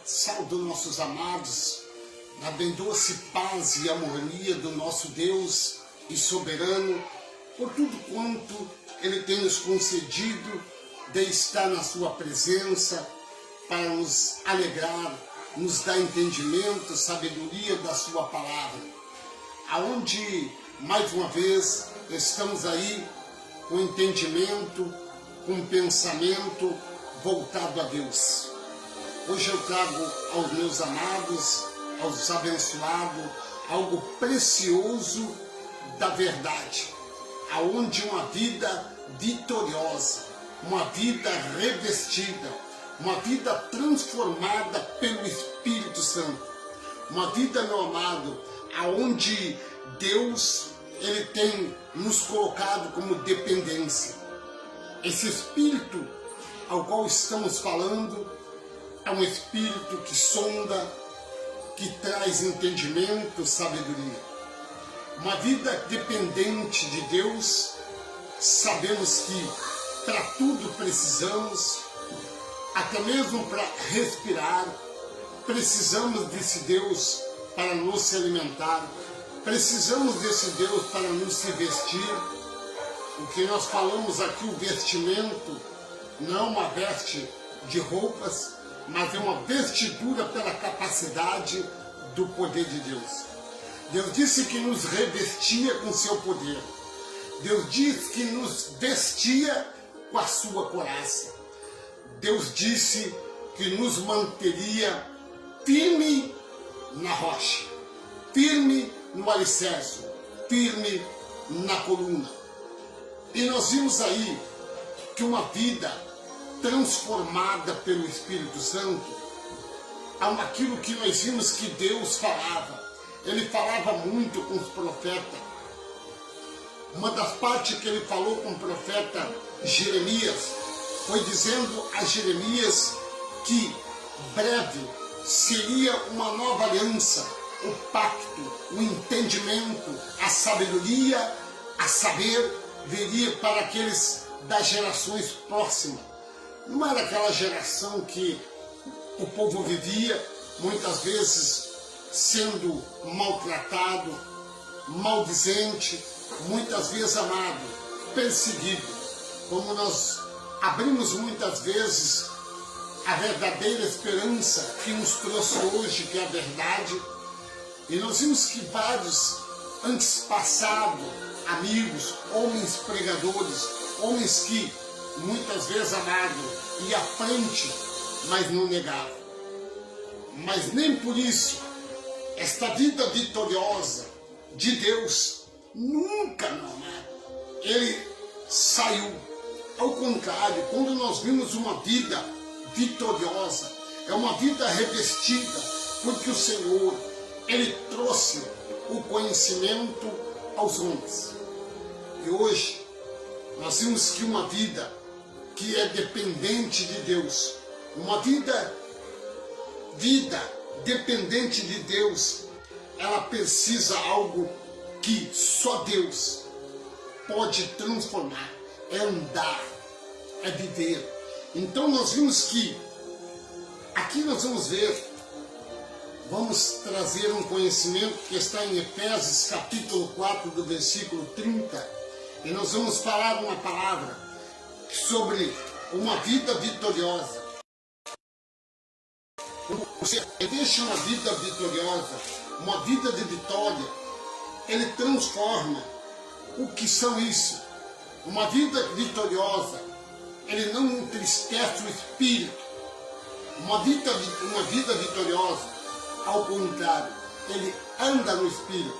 Saúdo nossos amados, na bem doce paz e harmonia do nosso Deus e soberano, por tudo quanto Ele tem nos concedido de estar na sua presença, para nos alegrar, nos dar entendimento, sabedoria da sua palavra. Aonde, mais uma vez, estamos aí com entendimento, com pensamento voltado a Deus. Hoje eu trago aos meus amados, aos abençoados, algo precioso da verdade, aonde uma vida vitoriosa, uma vida revestida, uma vida transformada pelo Espírito Santo, uma vida, meu amado, aonde Deus Ele tem nos colocado como dependência. Esse Espírito ao qual estamos falando é um Espírito que sonda, que traz entendimento, sabedoria. Uma vida dependente de Deus, sabemos que para tudo precisamos, até mesmo para respirar, precisamos desse Deus para nos se alimentar, precisamos desse Deus para nos se vestir. O que nós falamos aqui, o vestimento, não é uma veste de roupas, mas é uma vestidura pela capacidade do poder de Deus. Deus disse que nos revestia com seu poder. Deus disse que nos vestia com a sua couraça. Deus disse que nos manteria firme na rocha, firme no alicerce, firme na coluna. E nós vimos aí que uma vida transformada pelo Espírito Santo, aquilo que nós vimos que Deus falava. Ele falava muito com os profetas. Uma das partes que ele falou com o profeta Jeremias foi dizendo a Jeremias que breve seria uma nova aliança, o pacto, o entendimento, a sabedoria, a saber, viria para aqueles das gerações próximas. Não era aquela geração que o povo vivia, muitas vezes sendo maltratado, maldizente, muitas vezes amado, perseguido. Como nós abrimos muitas vezes a verdadeira esperança que nos trouxe hoje, que é a verdade, e nós vimos que vários antes passados, amigos, homens pregadores, homens que muitas vezes amado, ia à frente, mas não negava. Mas nem por isso, esta vida vitoriosa de Deus, nunca, meu amado, ele saiu. Ao contrário, quando nós vimos uma vida vitoriosa, é uma vida revestida, porque o Senhor, ele trouxe o conhecimento aos homens. E hoje, nós vimos que uma vida que é dependente de Deus, uma vida dependente de Deus, ela precisa algo que só Deus pode transformar, é andar, é viver. Então nós vimos que, aqui nós vamos trazer um conhecimento que está em Efésios capítulo 4, do versículo 30, e nós vamos falar uma palavra sobre uma vida vitoriosa. Você deixa uma vida vitoriosa, uma vida de vitória, ele transforma. O que são isso? Uma vida vitoriosa, ele não entristece o espírito. Uma vida vitoriosa, ao contrário, ele anda no espírito,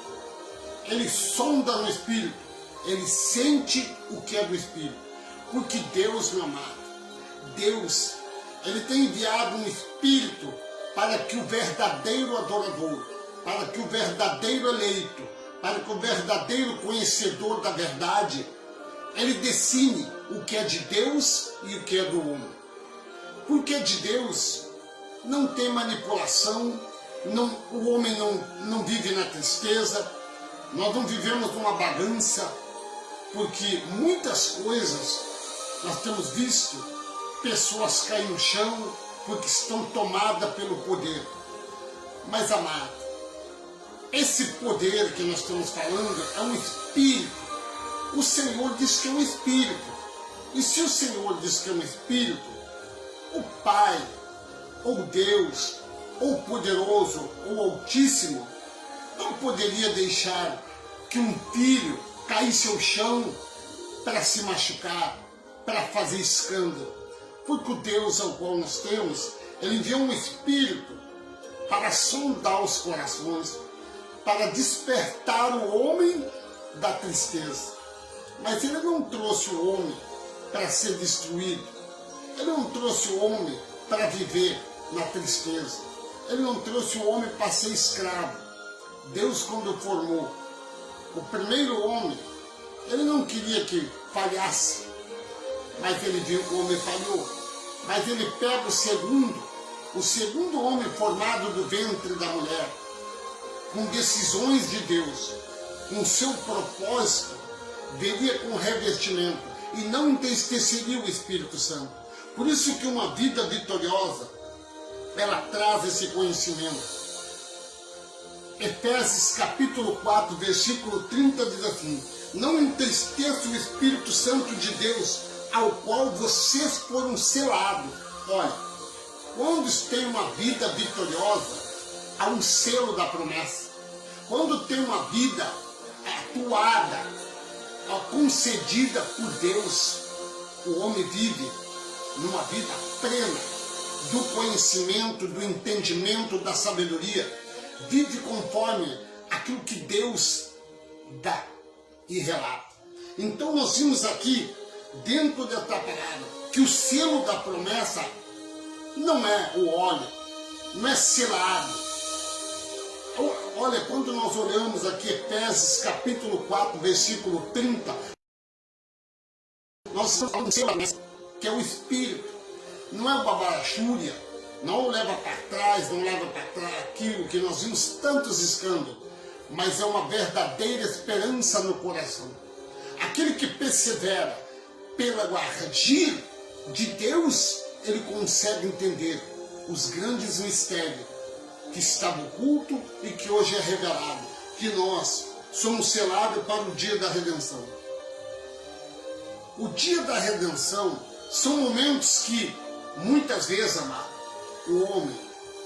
ele sonda no espírito, ele sente o que é do espírito. Porque Deus, meu amado, Deus, ele tem enviado um espírito para que o verdadeiro adorador, para que o verdadeiro eleito, para que o verdadeiro conhecedor da verdade, ele decide o que é de Deus e o que é do homem. Porque de Deus não tem manipulação, o homem não vive na tristeza, nós não vivemos numa bagunça, porque muitas coisas nós temos visto pessoas caem no chão, porque estão tomadas pelo poder. Mas, amado, esse poder que nós estamos falando é um espírito. O Senhor diz que é um espírito. E se o Senhor diz que é um espírito, o Pai, ou Deus, ou Poderoso, ou Altíssimo, não poderia deixar que um filho caísse ao chão para se machucar, para fazer escândalo. Porque o Deus ao qual nós temos, Ele enviou um espírito para sondar os corações, para despertar o homem da tristeza. Mas Ele não trouxe o homem para ser destruído. Ele não trouxe o homem para viver na tristeza. Ele não trouxe o homem para ser escravo. Deus, quando formou o primeiro homem, Ele não queria que falhasse, mas Ele viu que o homem falhou. Mas Ele pega o segundo homem formado do ventre da mulher, com decisões de Deus, com seu propósito, veria com revestimento e não entristeceria o Espírito Santo. Por isso que uma vida vitoriosa, ela traz esse conhecimento. Efésios capítulo 4, versículo 30 diz assim: não entristeça o Espírito Santo de Deus, ao qual vocês foram selados. Olha, quando tem uma vida vitoriosa, há um selo da promessa. Quando tem uma vida atuada, concedida por Deus, o homem vive numa vida plena do conhecimento, do entendimento, da sabedoria. Vive conforme aquilo que Deus dá e relata. Então nós vimos aqui, dentro desta palavra, que o selo da promessa não é o óleo, não é selado. Olha, quando nós olhamos aqui Efésios capítulo 4, versículo 30, nós estamos falando de selo da promessa, que é o Espírito. Não é babarachúria, não leva para trás, não leva para trás aquilo que nós vimos tantos escândalos, mas é uma verdadeira esperança no coração. Aquele que persevera pelo agir de Deus, ele consegue entender os grandes mistérios que estavam ocultos e que hoje é revelado, que nós somos selados para o dia da redenção. O dia da redenção são momentos que, muitas vezes, amado, o homem,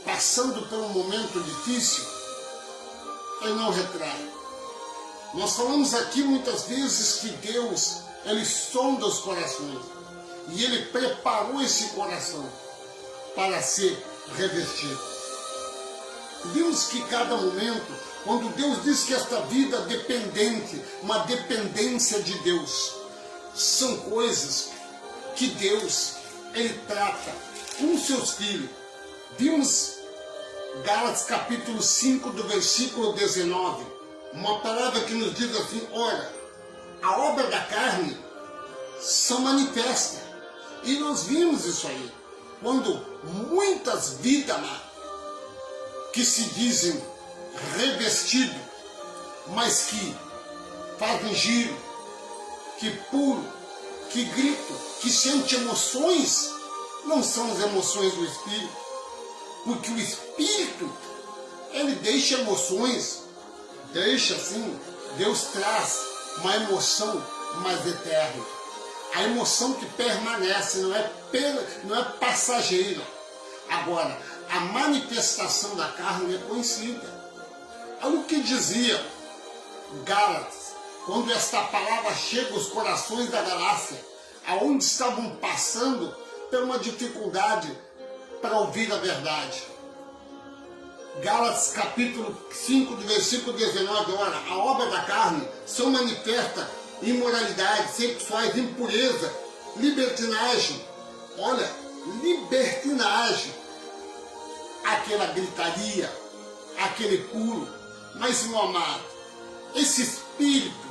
passando por um momento difícil, ele não retrai. Nós falamos aqui muitas vezes que Deus, Ele sonda os corações. E Ele preparou esse coração para ser revestido. Vimos que cada momento, quando Deus diz que esta vida dependente, uma dependência de Deus, são coisas que Deus, Ele trata com seus filhos. Vimos Gálatas capítulo 5, do versículo 19, uma palavra que nos diz assim: olha, a obra da carne são manifesta. E nós vimos isso aí, quando muitas vidas que se dizem revestido, mas que fazem giro, que pulam, que gritam, que sentem emoções, não são as emoções do Espírito. Porque o Espírito, ele deixa emoções, deixa assim, Deus traz uma emoção mais eterna. A emoção que permanece, não é passageira. Agora, a manifestação da carne é conhecida. Olha o que dizia Gálatas, quando esta palavra chega aos corações da Galácia, aonde estavam passando por uma dificuldade para ouvir a verdade. Gálatas capítulo 5, do versículo 19, olha, a obra da carne são manifesta imoralidade, sexuais, impureza, libertinagem. Olha, libertinagem, aquela gritaria, aquele pulo. Mas, meu amado, esse espírito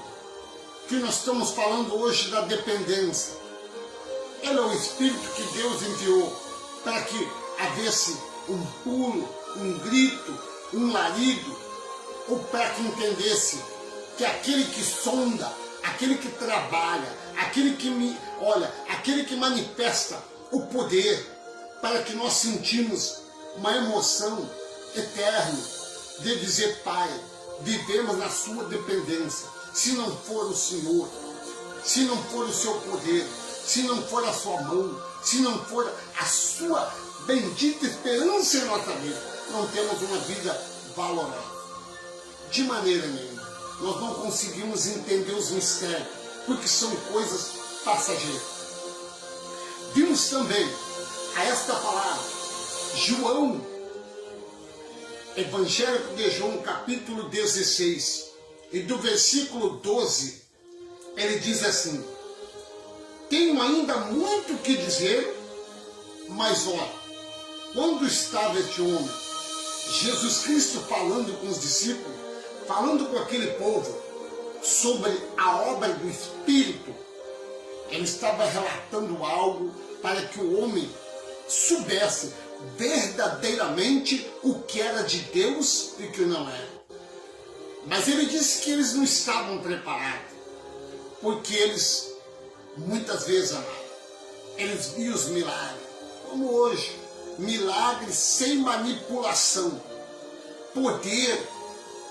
que nós estamos falando hoje da dependência, ele é o espírito que Deus enviou para que havesse um pulo, um grito, um larido, ou para que entendesse que aquele que sonda, aquele que trabalha, aquele que manifesta o poder para que nós sentimos uma emoção eterna de dizer, Pai, vivemos na sua dependência. Se não for o Senhor, se não for o seu poder, se não for a sua mão, se não for a sua bendita esperança em nossa vida, não temos uma vida valorosa. De maneira nenhuma. Nós não conseguimos entender os mistérios, porque são coisas passageiras. Vimos também a esta palavra, João, Evangelho de João, capítulo 16, e do versículo 12, ele diz assim, tenho ainda muito o que dizer, mas olha, quando estava este homem, Jesus Cristo falando com os discípulos, falando com aquele povo sobre a obra do Espírito, ele estava relatando algo para que o homem soubesse verdadeiramente o que era de Deus e o que não era. Mas ele disse que eles não estavam preparados, porque eles, muitas vezes, amados, eles viam os milagres, como hoje, milagres sem manipulação, poder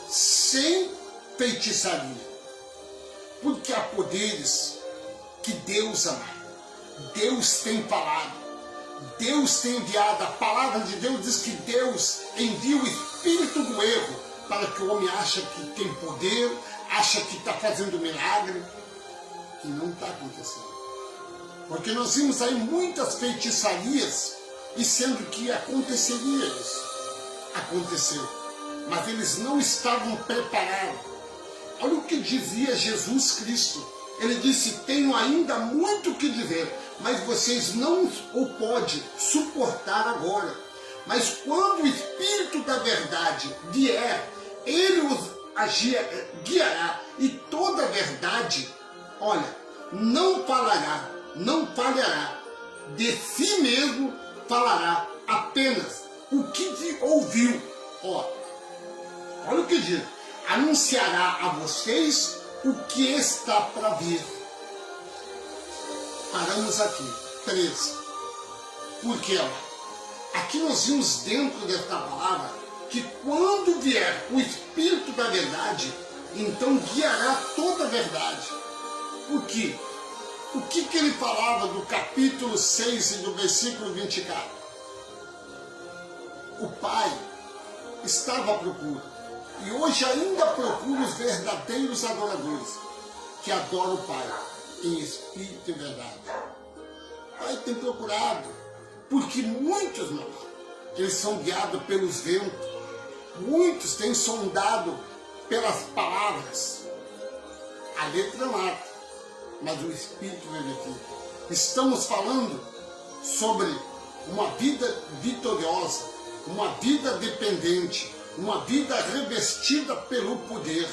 sem feitiçaria, porque há poderes que Deus, amado, Deus tem falado, Deus tem enviado, a palavra de Deus diz que Deus envia o espírito do erro para que o homem ache que tem poder, acha que está fazendo milagre, e não está acontecendo. Porque nós vimos aí muitas feitiçarias, e sendo que aconteceria isso, aconteceu, mas eles não estavam preparados. Olha o que dizia Jesus Cristo. Ele disse, tenho ainda muito o que dizer, mas vocês não o podem suportar agora. Mas quando o Espírito da verdade vier, ele os guiará, e toda a verdade, olha, não falhará, de si mesmo falará apenas o que ouviu. Olha o que diz, anunciará a vocês o que está para vir. Paramos aqui, 13. Porque aqui nós vimos dentro desta palavra que quando vier o Espírito da verdade, então guiará toda a verdade. Por quê? O que ele falava do capítulo 6 e do versículo 24? O Pai estava à procura, e hoje ainda procura os verdadeiros adoradores, que adoram o Pai em espírito e verdade. O Pai tem procurado, porque muitos, não, eles são guiados pelos ventos, muitos têm sondado pelas palavras. A letra mata, mas o espírito verifica. Estamos falando sobre uma vida vitoriosa, uma vida dependente, uma vida revestida pelo poder.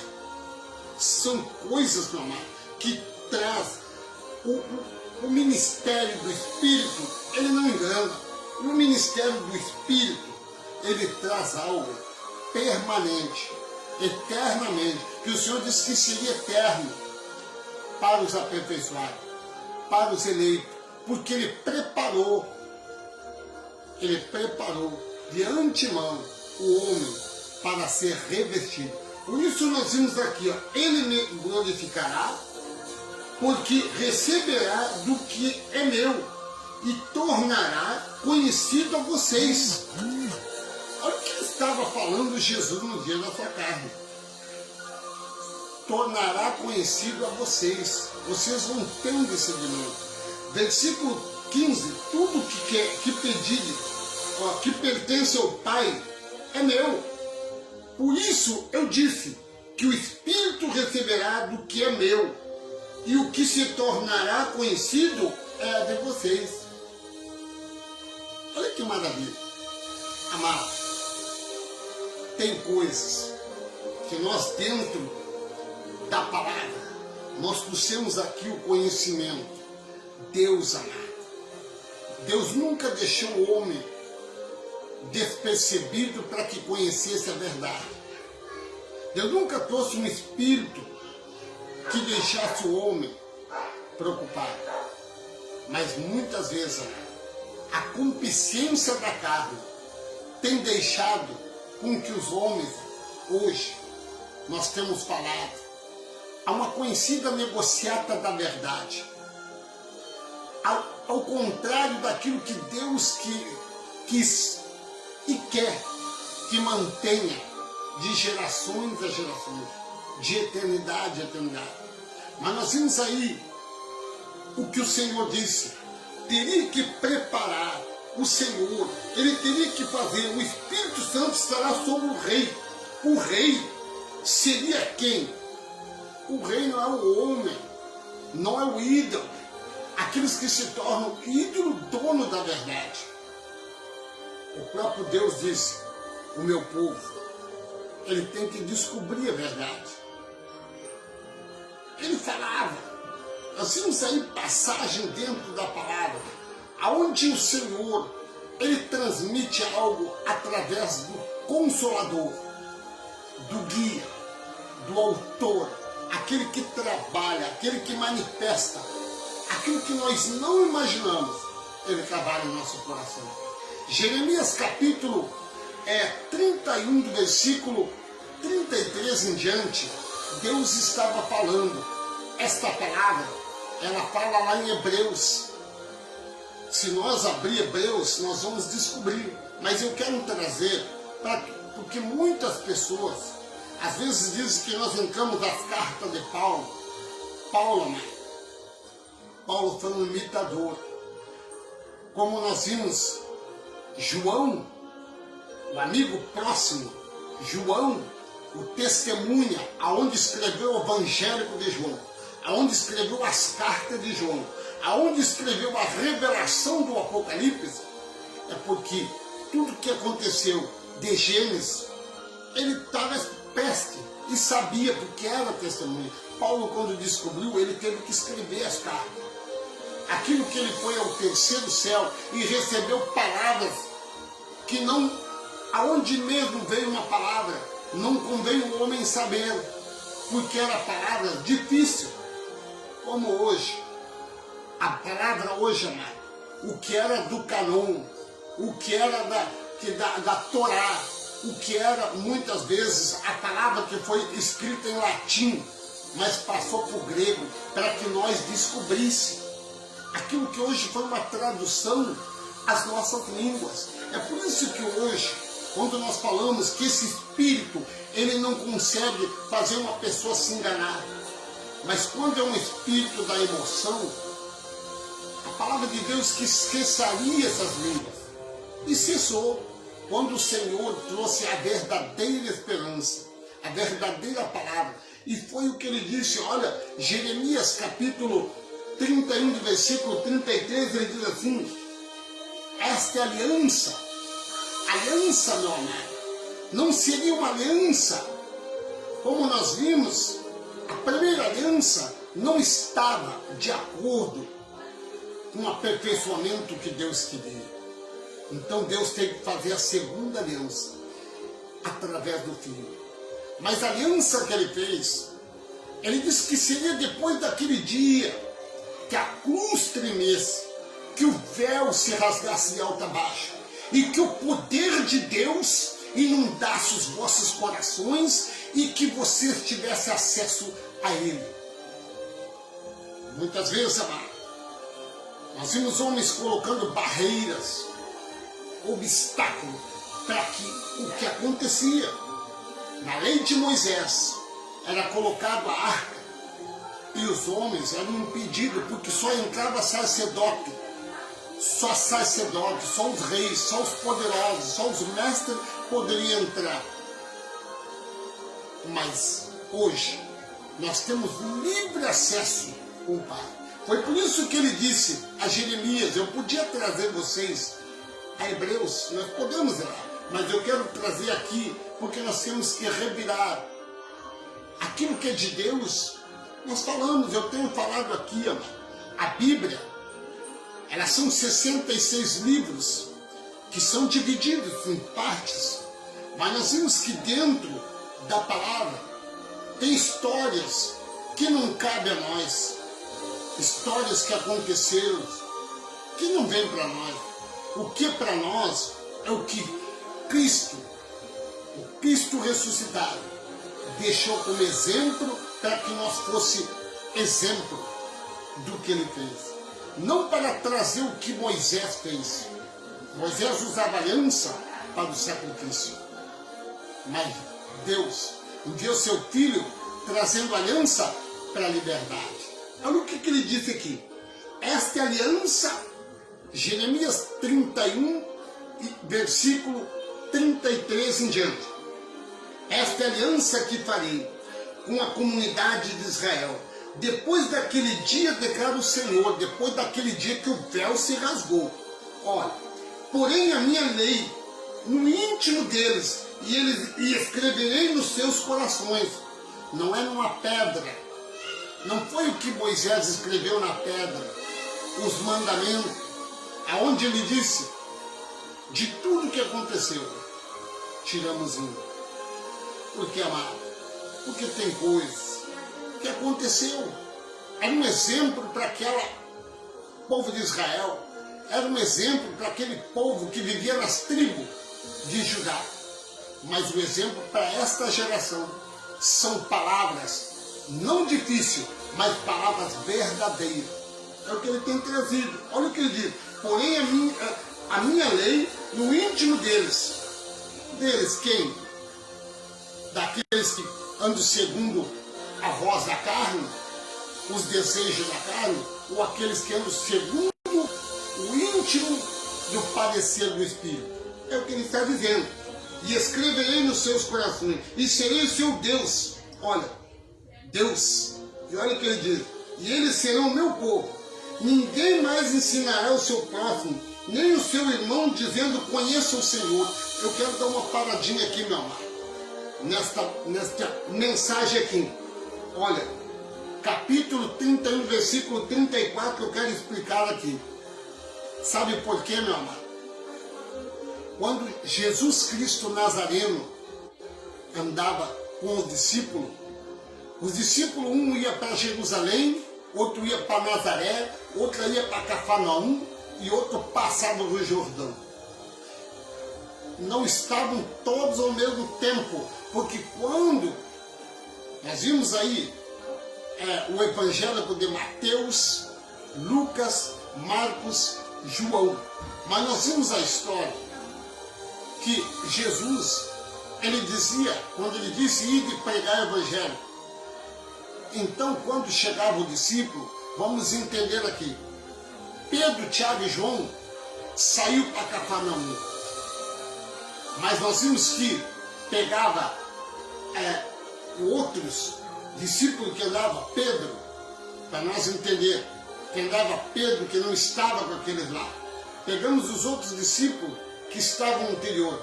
São coisas, meu amado, que traz o ministério do Espírito, ele não engana. O ministério do Espírito, ele traz algo permanente, eternamente, que o Senhor disse que seria eterno para os aperfeiçoados, para os eleitos, porque ele preparou de antemão o homem para ser revestido. Por isso nós vimos aqui, ele me glorificará, porque receberá do que é meu e tornará conhecido a vocês. Olha o que estava falando Jesus no dia da sua carne. Tornará conhecido a vocês. Vocês vão ter um discernimento. Versículo 15, tudo que pedirem, que pertence ao Pai, é meu. Por isso eu disse que o Espírito receberá do que é meu, e o que se tornará conhecido é de vocês. Olha que maravilha. Amado, tem coisas que nós dentro da palavra, nós trouxemos aqui o conhecimento. Deus, amado, Deus nunca deixou o homem despercebido para que conhecesse a verdade. Deus nunca trouxe um espírito que deixasse o homem preocupado. Mas muitas vezes, amado, a concupiscência da carne tem deixado com que os homens, hoje, nós temos falado, há uma conhecida negociata da verdade. Ao contrário daquilo que Deus quis e quer que mantenha de gerações a gerações, de eternidade a eternidade. Mas nós vimos aí o que o Senhor disse, teria que preparar o Senhor, ele teria que fazer, o Espírito Santo estará sobre o rei. O rei seria quem? O rei não é o homem, não é o ídolo, aqueles que se tornam ídolo, dono da verdade. O próprio Deus disse, o meu povo, ele tem que descobrir a verdade. Ele falava, nós vimos aí passagem dentro da palavra, aonde o Senhor, ele transmite algo através do Consolador, do guia, do autor, aquele que trabalha, aquele que manifesta, aquilo que nós não imaginamos, ele trabalha em nosso coração. Jeremias capítulo 31, do versículo 33 em diante, Deus estava falando. Esta palavra, ela fala lá em Hebreus. Se nós abrir Hebreus, nós vamos descobrir. Mas eu quero trazer, porque muitas pessoas, às vezes dizem que nós entramos as cartas de Paulo. Paulo foi um imitador. Como nós vimos, João, o amigo próximo, João, o testemunha, aonde escreveu o Evangelho de João, aonde escreveu as cartas de João, aonde escreveu a revelação do Apocalipse, é porque tudo que aconteceu de Gênesis, ele estava peste e sabia porque era testemunha. Paulo, quando descobriu, ele teve que escrever as cartas. Aquilo que ele foi ao terceiro céu e recebeu palavras que não, aonde mesmo veio uma palavra, não convém o homem saber, porque era palavra difícil, como hoje. A palavra hoje, amado, o que era do canon, o que era da Torá, o que era muitas vezes a palavra que foi escrita em latim, mas passou para o grego, para que nós descobríssemos aquilo que hoje foi uma tradução às nossas línguas. É por isso que hoje, quando nós falamos que esse espírito, ele não consegue fazer uma pessoa se enganar, mas quando é um espírito da emoção, a palavra de Deus que cessaria essas línguas, e cessou quando o Senhor trouxe a verdadeira esperança, a verdadeira palavra. E foi o que ele disse, olha, Jeremias capítulo 31, do versículo 33, ele diz assim, esta é a aliança, meu amado, não seria uma aliança, como nós vimos, a primeira aliança não estava de acordo com o aperfeiçoamento que Deus queria. Então Deus teve que fazer a segunda aliança, através do Filho. Mas a aliança que ele fez, ele disse que seria depois daquele dia, que a cruz tremesse, que o véu se rasgasse de alto a baixo, e que o poder de Deus inundasse os vossos corações, e que vocês tivessem acesso a Ele. Muitas vezes, amado, nós vimos homens colocando barreiras, obstáculos, para que o que acontecia. Na lei de Moisés, era colocado a arca, e os homens eram impedidos, porque só entrava sacerdote, só os reis, só os poderosos, só os mestres poderiam entrar. Mas hoje, nós temos livre acesso com o Pai. Foi por isso que ele disse a Jeremias, eu podia trazer vocês a Hebreus, nós podemos ir lá, mas eu quero trazer aqui, porque nós temos que revirar aquilo que é de Deus. Nós falamos, eu tenho falado aqui, a Bíblia, elas são 66 livros, que são divididos em partes, mas nós vimos que dentro da palavra tem histórias que não cabem a nós, histórias que aconteceram, que não vêm para nós. O que para nós é o que Cristo, o Cristo ressuscitado, deixou como exemplo para que nós fosse exemplo do que ele fez. Não para trazer o que Moisés fez. Moisés usava aliança para o sacrifício. Mas Deus enviou seu filho trazendo aliança para a liberdade. Olha o que ele disse aqui. Esta é a aliança, Jeremias 31, versículo 33 em diante. Esta é a aliança que farei com a comunidade de Israel. Depois daquele dia, declara o Senhor, depois daquele dia que o véu se rasgou. Olha, porém a minha lei no íntimo deles, e escreverei nos seus corações. Não é numa pedra. Não foi o que Moisés escreveu na pedra, os mandamentos, aonde ele disse, de tudo que aconteceu, tiramos um. Por que, amado? Porque tem coisas que aconteceu. Era um exemplo para aquele povo de Israel. Era um exemplo para aquele povo que vivia nas tribos de Judá. Mas o exemplo para esta geração são palavras não difíceis, mas palavras verdadeiras. É o que ele tem trazido. Olha o que ele diz. Porém a minha lei no íntimo deles. Deles quem? Daqueles que andam segundo a voz da carne, os desejos da carne, ou aqueles que andam segundo o íntimo do parecer do Espírito. É o que ele está dizendo. E escreverei nos seus corações, e serei o seu Deus. Olha, Deus. E olha o que ele diz. E eles serão o meu povo. Ninguém mais ensinará o seu próximo, nem o seu irmão, dizendo, conheça o Senhor. Eu quero dar uma paradinha aqui, meu amado. Nesta mensagem aqui. Olha, capítulo 31, versículo 34, eu quero explicar aqui. Sabe por quê, meu amado? Quando Jesus Cristo Nazareno andava com os discípulos um ia para Jerusalém, outro ia para Nazaré, outro ia para Cafarnaum e outro passava o Rio Jordão. Não estavam todos ao mesmo tempo, porque quando nós vimos aí o Evangelho de Mateus, Lucas, Marcos, João, mas nós vimos a história que Jesus, ele dizia, quando ele disse ir e pregar o Evangelho, então quando chegava o discípulo, vamos entender aqui, Pedro, Tiago e João saiu para Cafarnaum, mas nós vimos que pegava outros discípulos que andava Pedro, para nós entender, que andava Pedro que não estava com aqueles lá, pegamos os outros discípulos que estavam no interior,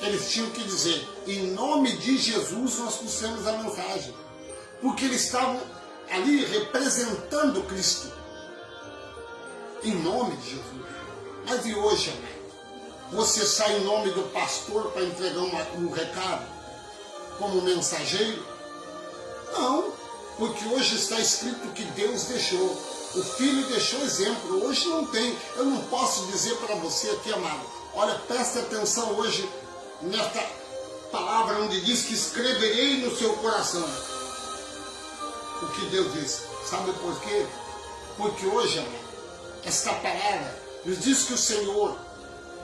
eles tinham que dizer, em nome de Jesus nós trouxemos a mensagem, porque eles estavam ali representando Cristo, em nome de Jesus. Mas e hoje, amado? Você sai em nome do pastor para entregar um recado, como mensageiro? Não, porque hoje está escrito que Deus deixou, o Filho deixou exemplo, hoje não tem, eu não posso dizer para você aqui, amado, olha, presta atenção hoje nesta palavra onde diz que escreverei no seu coração. O que Deus diz, sabe por quê? Porque hoje, amado, esta palavra nos diz que o Senhor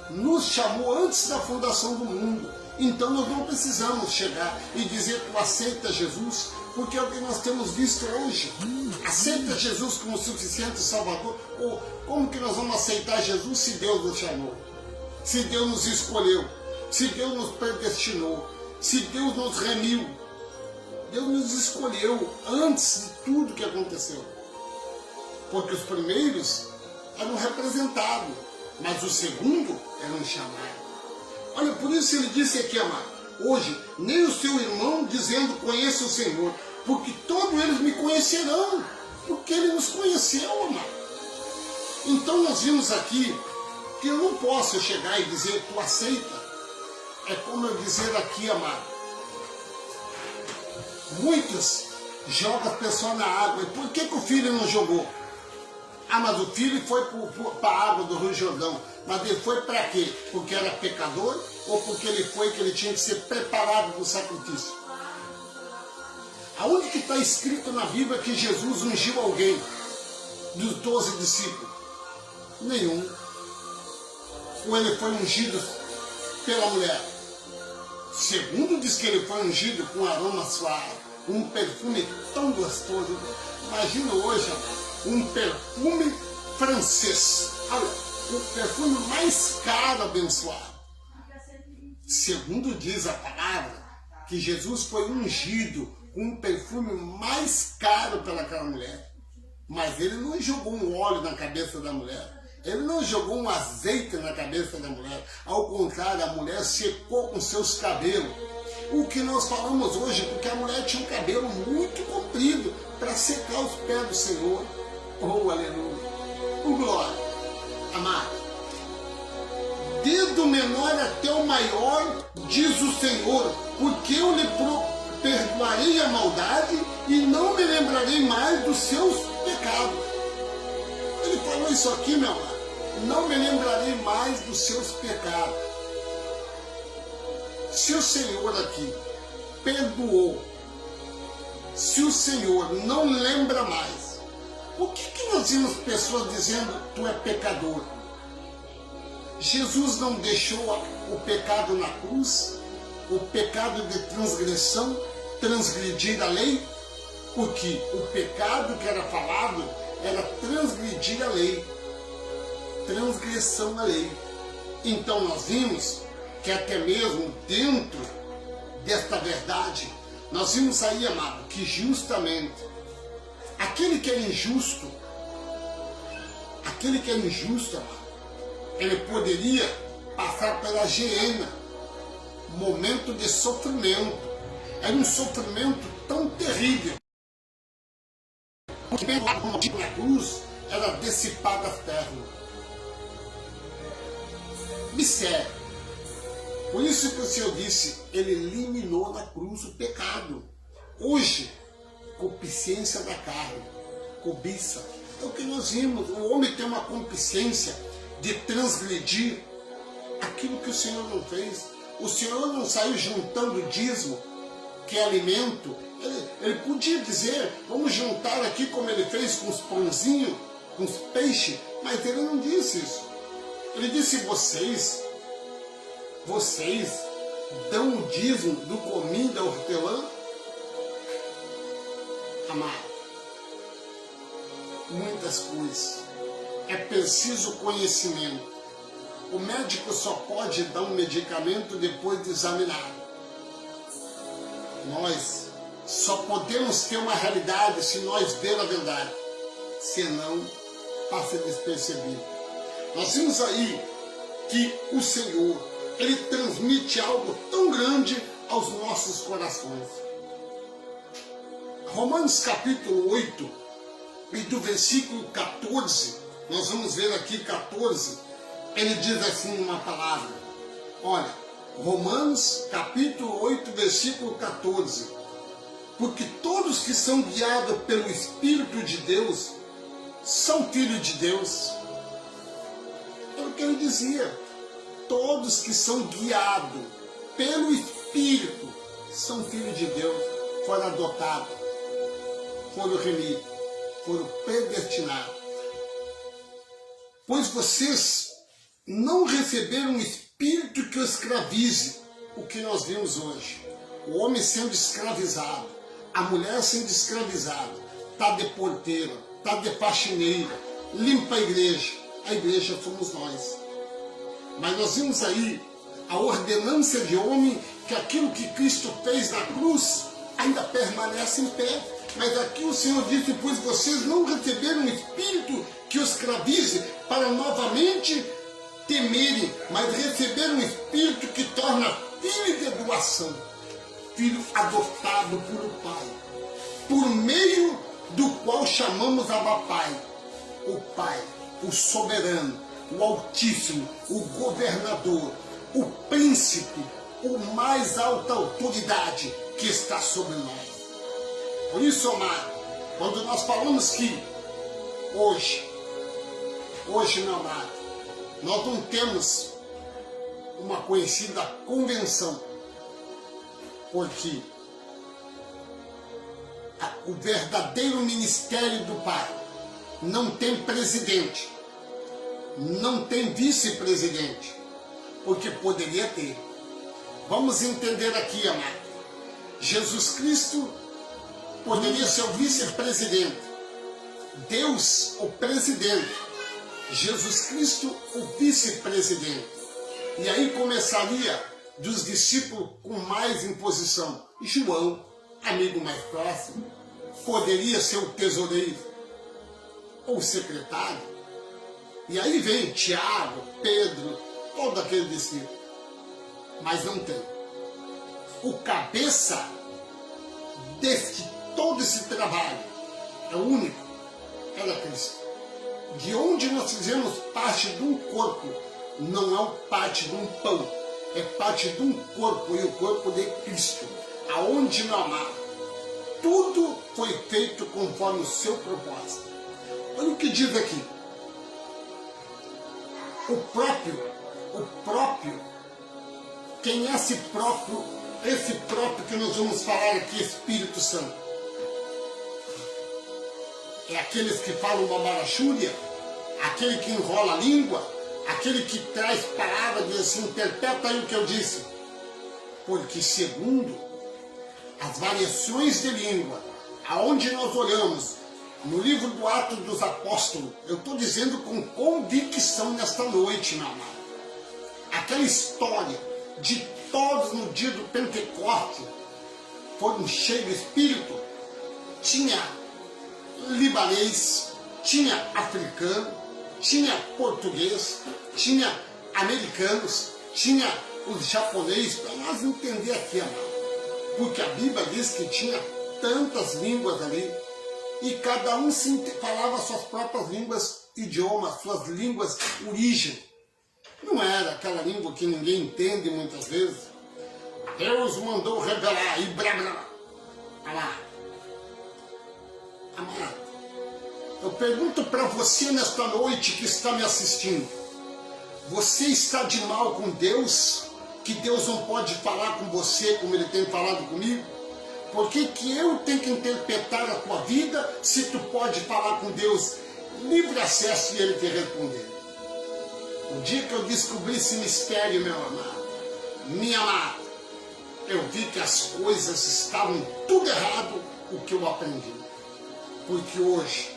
nos chamou antes da fundação do mundo. Então nós não precisamos chegar e dizer que tu aceita Jesus, porque é o que nós temos visto hoje. Aceita Jesus como suficiente Salvador? Ou como que nós vamos aceitar Jesus se Deus nos chamou? Se Deus nos escolheu? Se Deus nos predestinou? Se Deus nos remiu? Deus nos escolheu antes de tudo que aconteceu. Porque os primeiros eram representados, mas o segundo eram chamados. Olha, por isso ele disse aqui, amado, hoje, nem o seu irmão dizendo conheça o Senhor, porque todos eles me conhecerão, porque ele nos conheceu, amado. Então nós vimos aqui que eu não posso chegar e dizer, tu aceita. É como eu dizer aqui, amado, muitos jogam a pessoa na água, e por que o filho não jogou? Ah, mas o filho foi para a água do Rio Jordão. Mas ele foi para quê? Porque era pecador ou porque ele foi que ele tinha que ser preparado para o sacrifício? Aonde que está escrito na Bíblia que Jesus ungiu alguém dos 12 discípulos? Nenhum. Ou ele foi ungido pela mulher? Segundo diz que ele foi ungido com aroma suave, um perfume tão gostoso. Imagina hoje um perfume francês. Olha, o perfume mais caro, abençoado. Segundo diz a palavra, que Jesus foi ungido com um perfume mais caro pelaquela mulher. Mas ele não jogou um óleo na cabeça da mulher. Ele não jogou um azeite na cabeça da mulher. Ao contrário, a mulher secou com seus cabelos. O que nós falamos hoje, porque a mulher tinha um cabelo muito comprido para secar os pés do Senhor. Oh, aleluia! Oh, glória! Amado, desde o menor até o maior, diz o Senhor, porque eu lhe perdoarei a maldade e não me lembrarei mais dos seus pecados. Ele falou isso aqui, meu amado. Não me lembrarei mais dos seus pecados. Se o Senhor aqui perdoou, se o Senhor não lembra mais, por que nós vimos pessoas dizendo tu é pecador? Jesus não deixou o pecado na cruz, o pecado de transgressão, transgredir a lei, porque o pecado que era falado era transgredir a lei, transgressão à lei. Então nós vimos que até mesmo dentro desta verdade, nós vimos aí, amado, que justamente aquele que é injusto, amado, ele poderia passar pela geena, momento de sofrimento. Era um sofrimento tão terrível. Na cruz era dissipada as pernas. Observe. Por isso que o Senhor disse, ele eliminou na cruz o pecado. Hoje, concupiscência da carne, cobiça. É o que nós vimos. O homem tem uma concupiscência de transgredir aquilo que o Senhor não fez. O Senhor não saiu juntando dízimo, que é alimento. Ele podia dizer, vamos juntar aqui como ele fez com os pãozinhos, com os peixes, mas ele não disse isso. Ele disse, vocês dão o dízimo do cominho da hortelã? Amado, muitas coisas. É preciso conhecimento. O médico só pode dar um medicamento depois de examinado. Nós só podemos ter uma realidade se nós ver a verdade. Senão, passa despercebido. Nós vimos aí que o Senhor, ele transmite algo tão grande aos nossos corações. Romanos capítulo 8, e do versículo 14, nós vamos ver aqui 14, ele diz assim uma palavra. Olha, Romanos capítulo 8, versículo 14. Porque todos que são guiados pelo Espírito de Deus são filhos de Deus. É o que ele dizia. Todos que são guiados pelo Espírito são filhos de Deus, foram adotados, foram remidos, foram predestinados. Pois vocês não receberam um espírito que o escravize, o que nós vimos hoje. O homem sendo escravizado, a mulher sendo escravizada, está de porteira, está de faxineira, limpa a igreja fomos nós. Mas nós vimos aí a ordenança de homem, que aquilo que Cristo fez na cruz ainda permanece em pé. Mas aqui o Senhor disse, pois vocês não receberam um espírito que os escravize para novamente temerem, mas receberam um espírito que torna filho de doação, filho adotado por o Pai, por meio do qual chamamos Abba Pai, o Pai, o soberano, o Altíssimo, o governador, o príncipe, o mais alta autoridade que está sobre nós. Por isso, amado, quando nós falamos que hoje, meu amado, Nós não temos uma conhecida convenção, porque o verdadeiro ministério do Pai não tem presidente, não tem vice-presidente, porque poderia ter. Vamos entender aqui, amado. Jesus Cristo poderia ser o vice-presidente, Deus o presidente, Jesus Cristo o vice-presidente. E aí começaria dos discípulos com mais imposição. João, amigo mais próximo, poderia ser o tesoureiro ou o secretário. E aí vem Tiago, Pedro, todo aquele discípulo. Mas não tem. O cabeça todo esse trabalho é o único, era Cristo. De onde nós fizemos parte de um corpo, não é parte de um pão, é parte de um corpo, e o corpo de Cristo. Aonde, meu amado, tudo foi feito conforme o seu propósito. Olha o que diz aqui. O próprio, quem é esse próprio que nós vamos falar aqui, Espírito Santo? É aqueles que falam uma marachúria, aquele que enrola a língua, aquele que traz palavras e diz assim, interpreta aí o que eu disse. Porque segundo as variações de língua, aonde nós olhamos, no livro do Atos dos Apóstolos, eu estou dizendo com convicção nesta noite, meu amado. Aquela história de todos no dia do Pentecoste foram cheios do Espírito, tinha libanês, tinha africano, tinha português, tinha americanos, tinha os japoneses, para nós entender aqui, amado. Porque a Bíblia diz que tinha tantas línguas ali, e cada um falava suas próprias línguas, idiomas, suas línguas origem. Não era aquela língua que ninguém entende muitas vezes. Deus mandou revelar, e blá blá blá. Amado, eu pergunto para você nesta noite que está me assistindo, você está de mal com Deus? Que Deus não pode falar com você como Ele tem falado comigo? Por que que eu tenho que interpretar a tua vida se tu pode falar com Deus livre acesso e Ele te responder? O dia que eu descobri esse mistério, meu amado, minha amada, eu vi que as coisas estavam tudo errado o que eu aprendi. Porque hoje,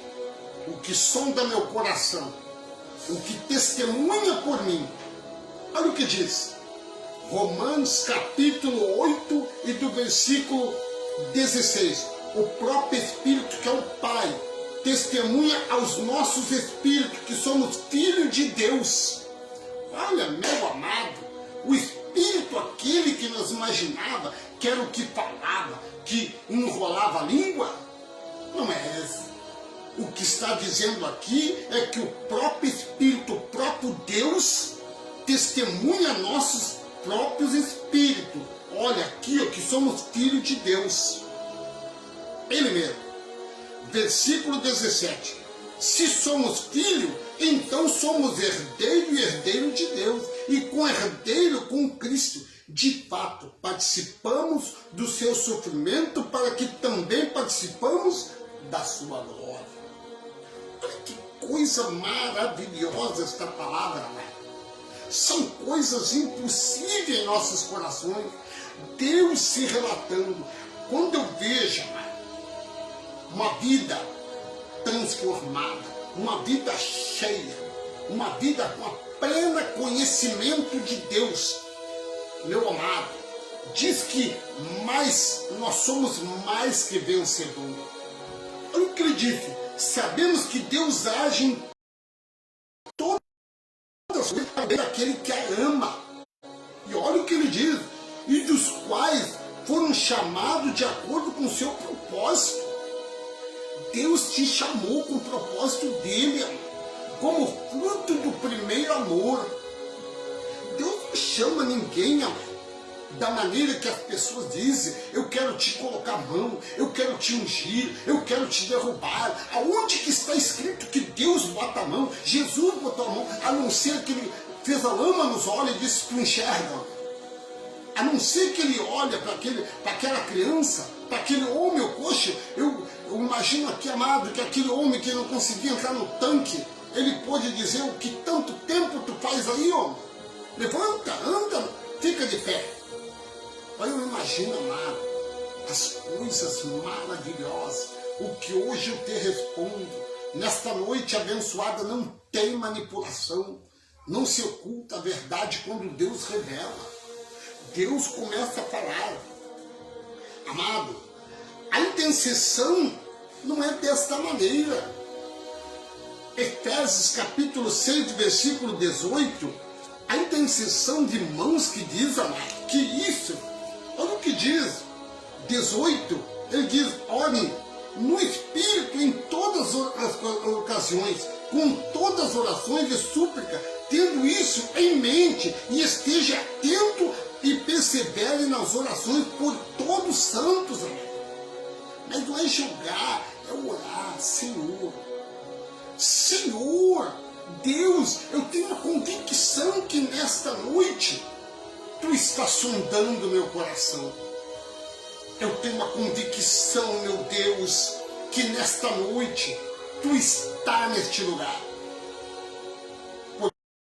o que sonda meu coração, o que testemunha por mim, olha o que diz. Romanos capítulo 8 e do versículo 16. O próprio Espírito, que é o Pai, testemunha aos nossos espíritos que somos filhos de Deus. Olha, meu amado, o Espírito, aquele que nós imaginava que era o que falava, que enrolava a língua, não é esse. O que está dizendo aqui é que o próprio Espírito, o próprio Deus, testemunha nossos próprios espíritos. Olha aqui, ó, que somos filhos de Deus. Ele mesmo. Versículo 17. Se somos filhos, então somos herdeiro e herdeiro de Deus. E com herdeiro com Cristo. De fato, participamos do seu sofrimento para que também participamos da sua glória. Olha que coisa maravilhosa esta palavra, né? São coisas impossíveis em nossos corações. Deus se relatando. Quando eu vejo uma vida transformada, uma vida cheia, uma vida com a plena conhecimento de Deus, meu amado, diz que nós somos mais que vencedores. Olha o que ele disse. Sabemos que Deus age em todas as coisas daquele que a ama. E olha o que ele diz. E dos quais foram chamados de acordo com o seu propósito. Deus te chamou com o propósito dele, como fruto do primeiro amor. Deus não chama ninguém, amor, da maneira que as pessoas dizem. Eu quero te colocar a mão, eu quero te ungir, eu quero te derrubar. Aonde que está escrito que Deus bota a mão? Jesus botou a mão, a não ser que ele fez a lama nos olhos e disse: tu enxerga. A não ser que ele olha para aquela criança, para aquele homem ou coxo. Eu imagino aqui, amado, que aquele homem que não conseguia entrar no tanque, ele pôde dizer: o que tanto tempo tu faz aí, homem? Levanta, anda, fica de pé. Aí eu imagino, amado, as coisas maravilhosas, o que hoje eu te respondo. Nesta noite abençoada não tem manipulação, não se oculta a verdade quando Deus revela. Deus começa a falar. Amado, a intercessão não é desta maneira. Efésios capítulo 6, versículo 18, a intercessão de mãos que diz, amado, que isso, olha o que diz, 18, ele diz: orem no Espírito em todas as ocasiões, com todas as orações e súplica, tendo isso em mente, e esteja atento e persevere nas orações por todos os santos, amado. Mas não é julgar, é orar. Senhor, Senhor, Deus, eu tenho uma convicção que nesta noite tu estás sondando meu coração. Eu tenho uma convicção, meu Deus, que nesta noite tu está neste lugar.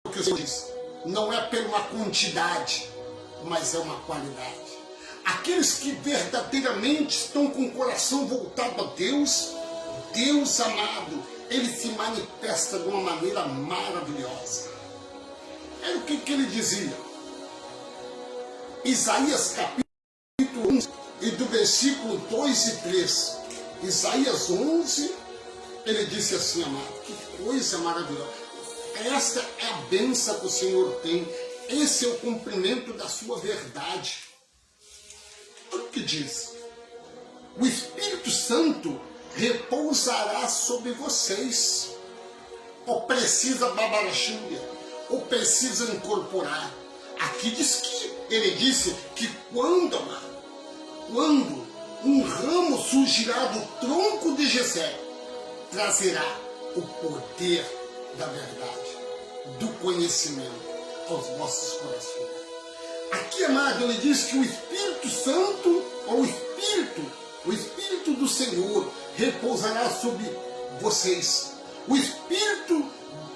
Porque o Senhor diz, não é por uma quantidade, mas é uma qualidade. Aqueles que verdadeiramente estão com o coração voltado a Deus, Deus amado, ele se manifesta de uma maneira maravilhosa. Era o que ele dizia. Isaías capítulo 11, e do versículo 2 e 3. Isaías 11, ele disse assim, amado, que coisa maravilhosa. Esta é a bênção que o Senhor tem. Esse é o cumprimento da sua verdade. Olha o que diz. O Espírito Santo repousará sobre vocês. Ou precisa babarachúria, ou precisa incorporar. Aqui diz que, ele disse que quando um ramo surgirá do tronco de Jessé, trazerá o poder da verdade, do conhecimento aos vossos corações. Aqui, amado, ele diz que o Espírito Santo, ou o Espírito do Senhor, repousará sobre vocês. O Espírito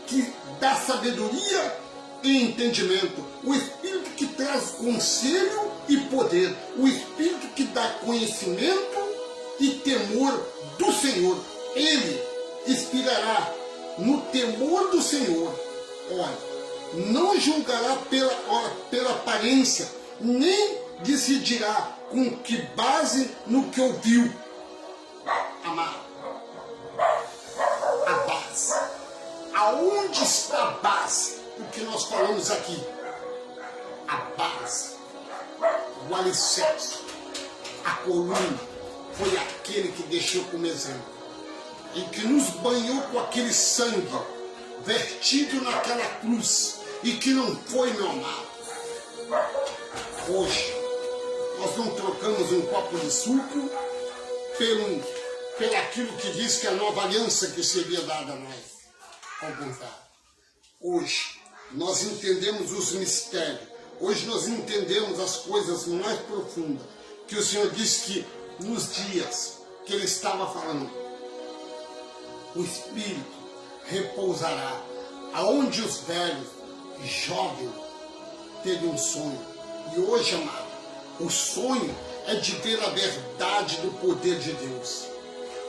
que dá sabedoria e entendimento. O Espírito que traz conselho e poder. O Espírito que dá conhecimento e temor do Senhor. Ele inspirará no temor do Senhor. Olha, não julgará pela aparência, nem decidirá com que base no que ouviu. Amado, a base. Aonde está a base? O que nós falamos aqui? A base, o alicerce, a coluna, foi aquele que deixou como exemplo e que nos banhou com aquele sangue vertido naquela cruz e que não foi, meu amado. Hoje, nós não trocamos um copo de suco pelo aquilo que diz que é a nova aliança que seria dada a nós. Ao contrário. Hoje, nós entendemos os mistérios. Hoje nós entendemos as coisas mais profundas. Que o Senhor disse que nos dias que Ele estava falando, o Espírito repousará. Aonde os velhos, jovens, teve um sonho. E hoje, amado, o sonho é de ver a verdade do poder de Deus.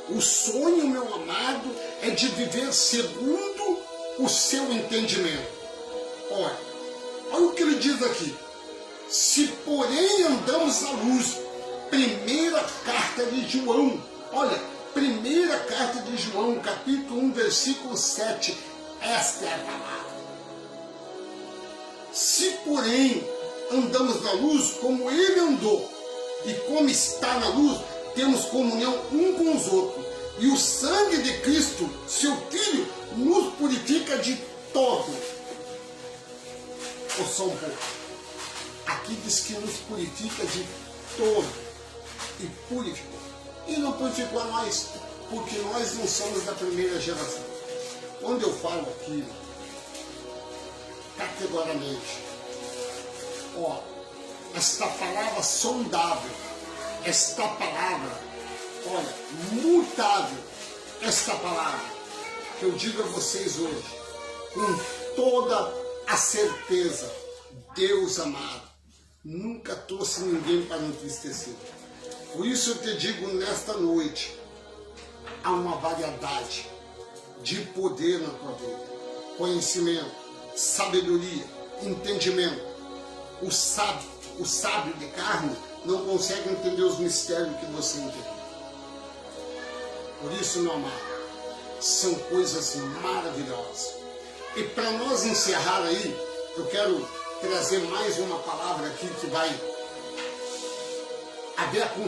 O sonho, meu amado, é de viver segundo o seu entendimento. Olha o que ele diz aqui. Se porém andamos à luz, primeira carta de João, olha, primeira carta de João, capítulo 1, versículo 7, esta é a palavra. Se porém andamos na luz como ele andou, e como está na luz, temos comunhão um com os outros, e o sangue de Cristo, seu Filho, nos purifica de todo. Ou só um pouco. aqui diz que nos purifica de todo, e purificou. E não purificou a nós, porque nós não somos da primeira geração. Quando eu falo aqui, categoricamente, esta palavra sondável, esta palavra, mutável, esta palavra, que eu digo a vocês hoje, com toda a certeza, Deus amado, nunca trouxe ninguém para entristecer. Por isso eu te digo nesta noite, há uma variedade de poder na tua vida, conhecimento, sabedoria, entendimento. O sábio de carne não consegue entender os mistérios que você entende. Por isso, meu amado, são coisas maravilhosas. E para nós encerrar aí, eu quero trazer mais uma palavra aqui que vai a ver com